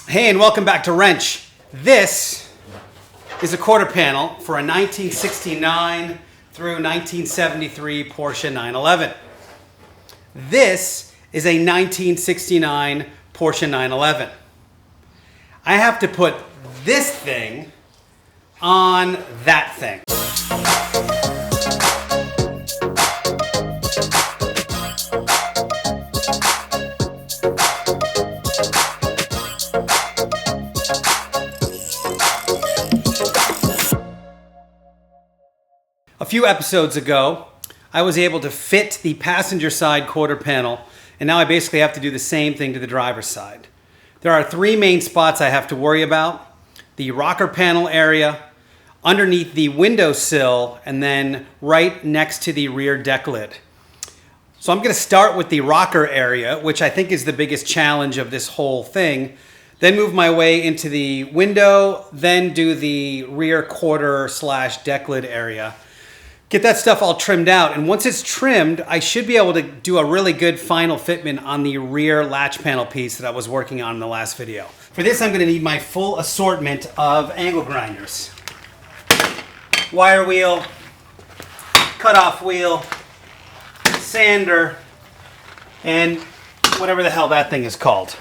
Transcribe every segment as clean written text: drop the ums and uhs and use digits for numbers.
Hey, and welcome back to Rennch. This is a quarter panel for a 1969 through 1973 Porsche 911. This is a 1969 Porsche 911. I have to put this thing on that thing. A few episodes ago, I was able to fit the passenger side quarter panel, and now I basically have to do the same thing to the driver's side. There are three main spots I have to worry about: the rocker panel area, underneath the windowsill, and then right next to the rear deck lid. So I'm going to start with the rocker area, which I think is the biggest challenge of this whole thing, then move my way into the window, then do the rear quarter / deck lid area. Get that stuff all trimmed out, and once it's trimmed, I should be able to do a really good final fitment on the rear latch panel piece that I was working on in the last video. For this, I'm going to need my full assortment of angle grinders. Wire wheel, cutoff wheel, sander, and whatever the hell that thing is called.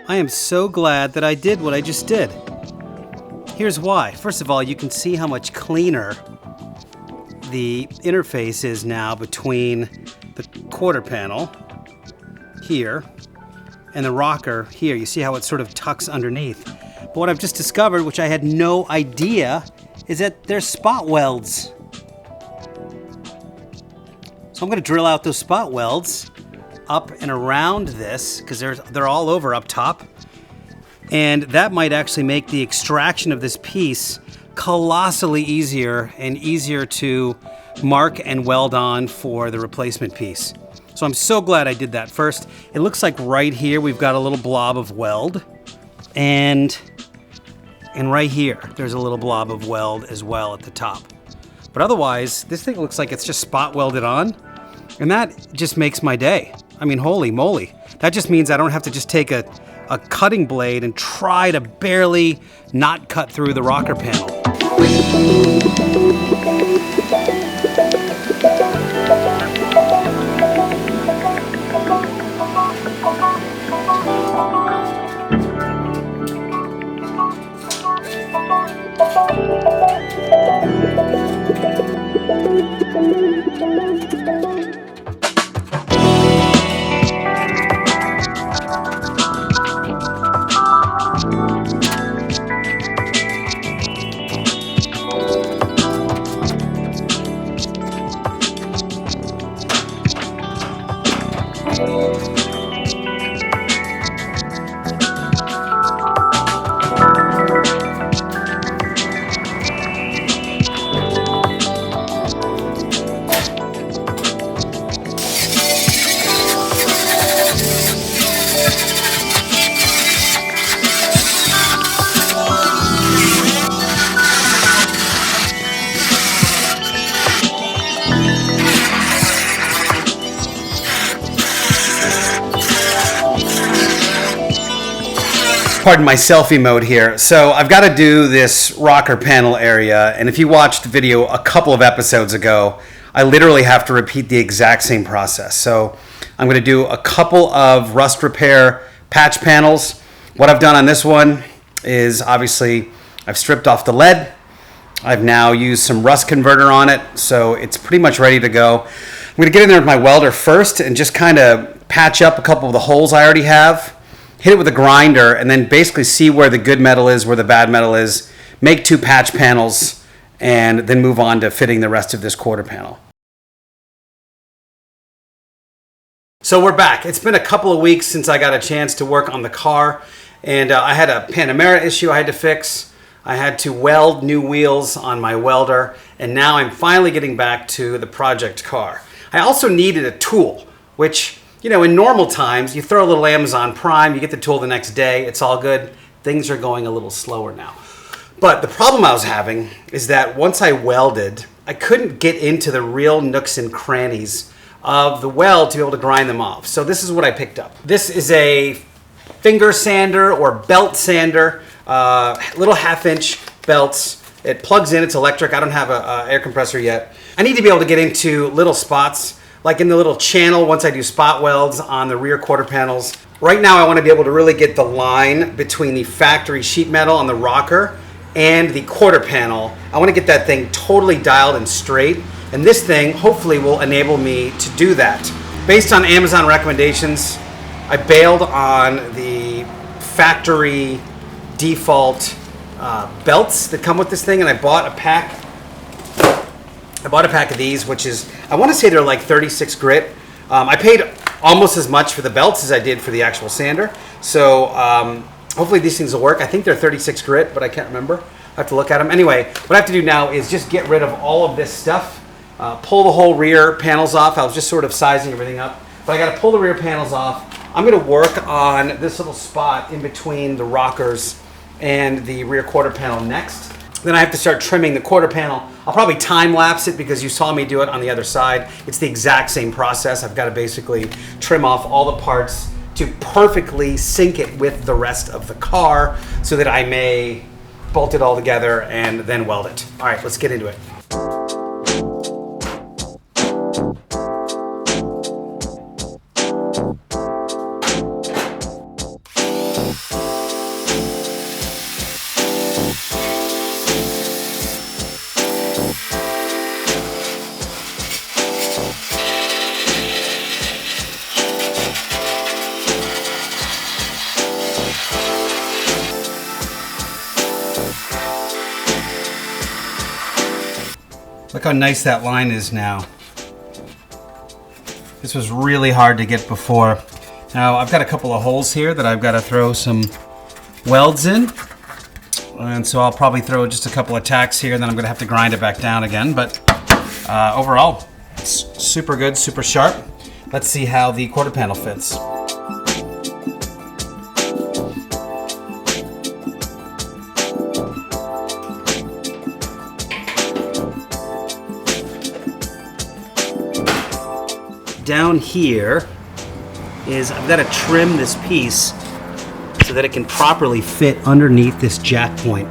I am so glad that I did what I just did. Here's why. First of all, you can see how much cleaner the interface is now between the quarter panel here and the rocker here. You see how it sort of tucks underneath. But what I've just discovered, which I had no idea, is that there's spot welds. So I'm going to drill out those spot welds up and around this, because they're all over up top, and that might actually make the extraction of this piece colossally easier and easier to mark and weld on for the replacement piece. So I'm so glad I did that first. It looks like right here we've got a little blob of weld, and right here there's a little blob of weld as well at the top. But otherwise, this thing looks like it's just spot welded on, and that just makes my day. I mean, holy moly. That just means I don't have to just take a cutting blade and try to barely not cut through the rocker panel. Pardon my selfie mode here. So I've got to do this rocker panel area, and if you watched the video a couple of episodes ago, I literally have to repeat the exact same process. So I'm going to do a couple of rust repair patch panels. What I've done on this one is obviously I've stripped off the lead. I've now used some rust converter on it, so it's pretty much ready to go. I'm going to get in there with my welder first and just kind of patch up a couple of the holes I already have, hit it with a grinder, and then basically see where the good metal is, where the bad metal is, make 2 patch panels, and then move on to fitting the rest of this quarter panel. So we're back. It's been a couple of weeks since I got a chance to work on the car, and I had a Panamera issue I had to fix. I had to weld new wheels on my welder, and now I'm finally getting back to the project car. I also needed a tool, which, you know, in normal times, you throw a little Amazon Prime, you get the tool the next day, it's all good. Things are going a little slower now. But the problem I was having is that once I welded, I couldn't get into the real nooks and crannies of the weld to be able to grind them off. So this is what I picked up. This is a finger sander or belt sander, little 1/2-inch belts. It plugs in, it's electric. I don't have a air compressor yet. I need to be able to get into little spots, like in the little channel once I do spot welds on the rear quarter panels. Right now I want to be able to really get the line between the factory sheet metal on the rocker and the quarter panel. I want to get that thing totally dialed and straight. And this thing hopefully will enable me to do that. Based on Amazon recommendations, I bailed on the factory default belts that come with this thing, and I bought a pack. Of these, which is, I want to say they're like 36 grit. I paid almost as much for the belts as I did for the actual sander. So hopefully these things will work. I think they're 36 grit, but I can't remember. I have to look at them. Anyway, what I have to do now is just get rid of all of this stuff. Pull the whole rear panels off. I was just sort of sizing everything up, but I got to pull the rear panels off. I'm going to work on this little spot in between the rockers and the rear quarter panel next. Then I have to start trimming the quarter panel. I'll probably time lapse it because you saw me do it on the other side. It's the exact same process. I've got to basically trim off all the parts to perfectly sync it with the rest of the car so that I may bolt it all together and then weld it. All right, let's get into it. Look how nice that line is now. This was really hard to get before. Now I've got a couple of holes here that I've got to throw some welds in. And so I'll probably throw just a couple of tacks here, and then I'm going to have to grind it back down again. But overall, it's super good, super sharp. Let's see how the quarter panel fits. Down here is I've got to trim this piece so that it can properly fit underneath this jack point.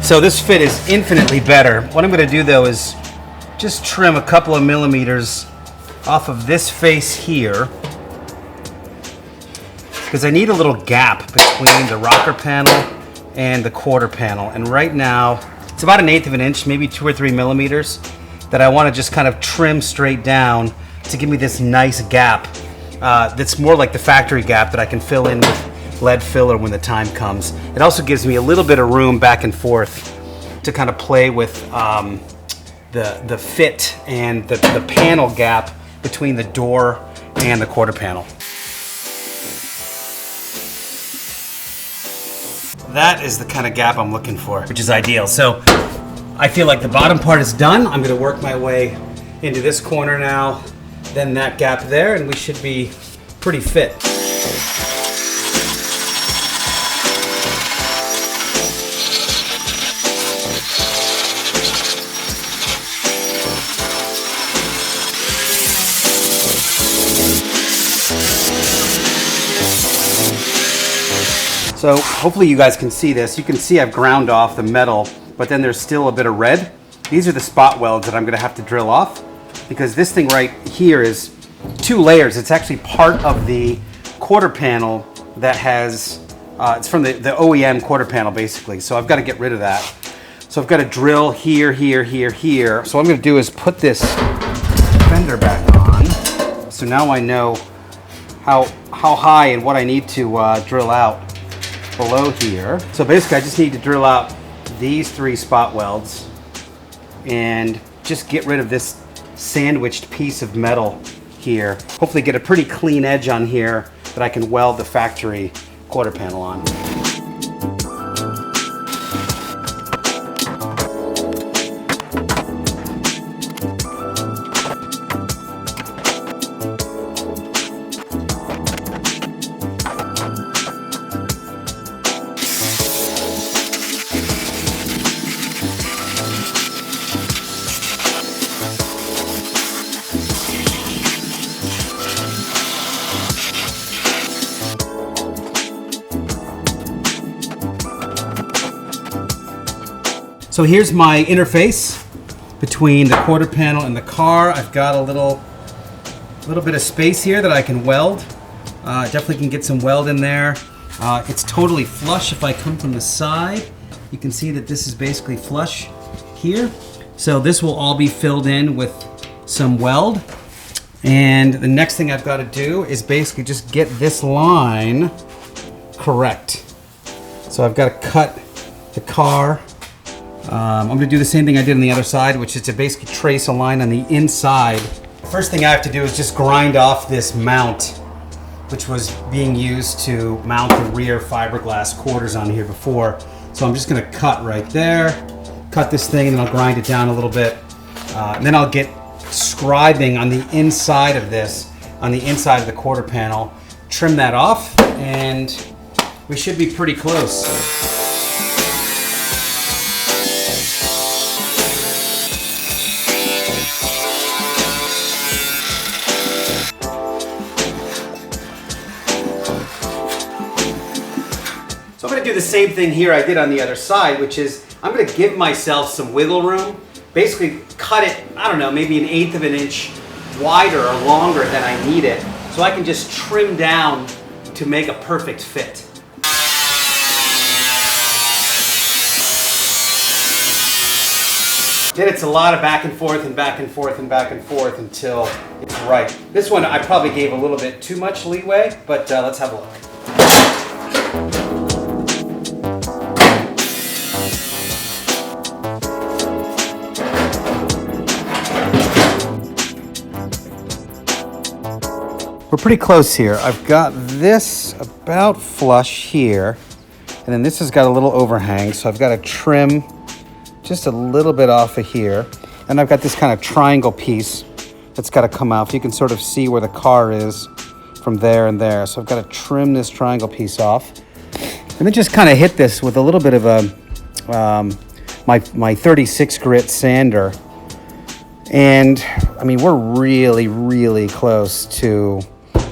So this fit is infinitely better. What I'm going to do though is just trim a couple of millimeters off of this face here, because I need a little gap between the rocker panel and the quarter panel. And right now it's about 1/8 of an inch, maybe 2 or 3 millimeters, that I want to just kind of trim straight down to give me this nice gap that's more like the factory gap that I can fill in with lead filler when the time comes. It also gives me a little bit of room back and forth to kind of play with the fit and the panel gap between the door and the quarter panel. That is the kind of gap I'm looking for, which is ideal. So I feel like the bottom part is done. I'm going to work my way into this corner now, then that gap there, and we should be pretty fit. So hopefully you guys can see this. You can see I've ground off the metal, but then there's still a bit of red. These are the spot welds that I'm gonna have to drill off, because this thing right here is 2 layers. It's actually part of the quarter panel that has, it's from the OEM quarter panel basically. So I've got to get rid of that. So I've got to drill here, here, here, here. So what I'm going to do is put this fender back on. So now I know how high and what I need to drill out below here. So basically I just need to drill out these 3 spot welds and just get rid of this sandwiched piece of metal here. Hopefully get a pretty clean edge on here that I can weld the factory quarter panel on. So here's my interface between the quarter panel and the car. I've got a little bit of space here that I can weld. Definitely can get some weld in there. It's totally flush if I come from the side. You can see that this is basically flush here. So this will all be filled in with some weld. And the next thing I've got to do is basically just get this line correct. So I've got to cut the car. I'm going to do the same thing I did on the other side, which is to basically trace a line on the inside. First thing I have to do is just grind off this mount, which was being used to mount the rear fiberglass quarters on here before. So I'm just going to cut right there, cut this thing, and then I'll grind it down a little bit. And then I'll get scribing on the inside of this, on the inside of the quarter panel, trim that off, and we should be pretty close. So I'm going to do the same thing here I did on the other side, which is I'm going to give myself some wiggle room. Basically cut it, I don't know, maybe 1/8 of an inch wider or longer than I need it, so I can just trim down to make a perfect fit. Then it's a lot of back and forth and back and forth and back and forth until it's right. This one I probably gave a little bit too much leeway, but let's have a look. We're pretty close here. I've got this about flush here, and then this has got a little overhang, so I've got to trim just a little bit off of here. And I've got this kind of triangle piece that's got to come out. You can sort of see where the car is from there and there. So I've got to trim this triangle piece off. And then just kind of hit this with a little bit of a, my 36 grit sander. And I mean, we're really, really close to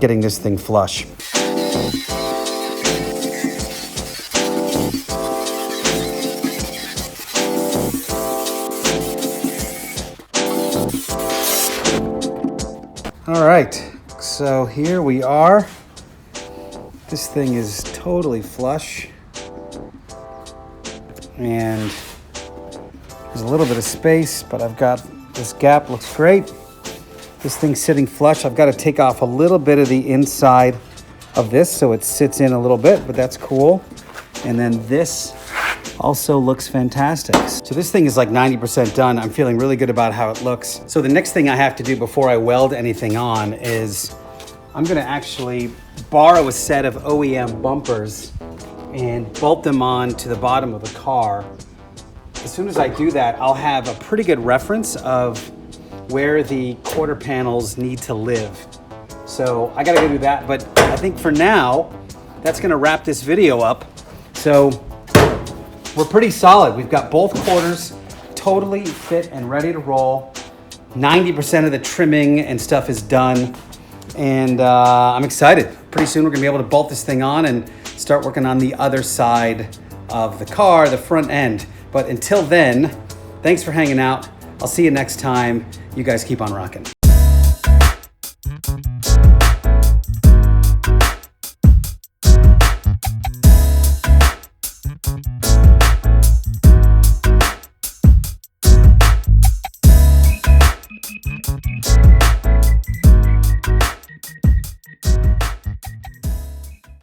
getting this thing flush. All right, so here we are. This thing is totally flush. And there's a little bit of space, but I've got this gap, looks great. This thing's sitting flush. I've got to take off a little bit of the inside of this so it sits in a little bit, but that's cool. And then this also looks fantastic. So this thing is like 90% done. I'm feeling really good about how it looks. So the next thing I have to do before I weld anything on is I'm gonna actually borrow a set of OEM bumpers and bolt them on to the bottom of the car. As soon as I do that, I'll have a pretty good reference of where the quarter panels need to live. So I gotta go do that, but I think for now, that's gonna wrap this video up. So we're pretty solid. We've got both quarters totally fit and ready to roll. 90% of the trimming and stuff is done. And I'm excited. Pretty soon we're gonna be able to bolt this thing on and start working on the other side of the car, the front end. But until then, thanks for hanging out. I'll see you next time. You guys keep on rocking.